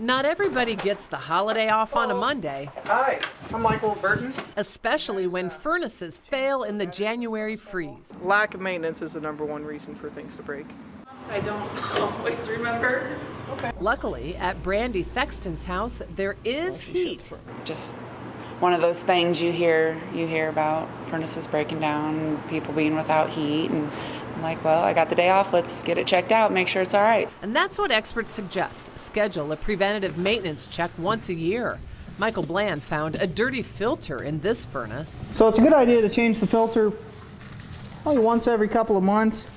Not everybody gets the holiday off on a Monday. Hi, I'm Michael Burton. Especially when furnaces fail in the January freeze. Lack of maintenance is the #1 reason for things to break. I don't always remember. Luckily, at Brandy Thexton's house, there is heat. Just one of those things you hear about, furnaces breaking down, people being without heat, and I'm like, well, I got the day off, let's get it checked out, make sure it's all right. And that's what experts suggest. Schedule a preventative maintenance check once a year. Michael Bland found a dirty filter in this furnace. So it's a good idea to change the filter only once every couple of months.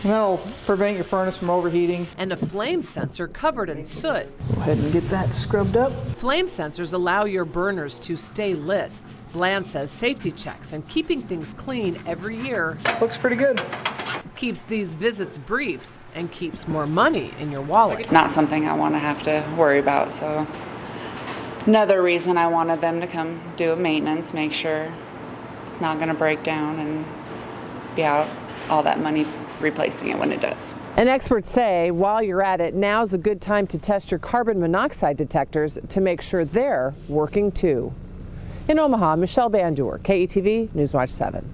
And that'll prevent your furnace from overheating. And a flame sensor covered in soot. Go ahead and get that scrubbed up. Flame sensors allow your burners to stay lit. Bland says safety checks and keeping things clean every year Looks pretty good. keeps these visits brief and keeps more money in your wallet. It's not something I want to have to worry about, so another reason I wanted them to come do a maintenance, make sure it's not going to break down and be out all that money replacing it when it does. And experts say while you're at it, now's a good time to test your carbon monoxide detectors to make sure they're working too. In Omaha, Michelle Bandur, KETV Newswatch 7.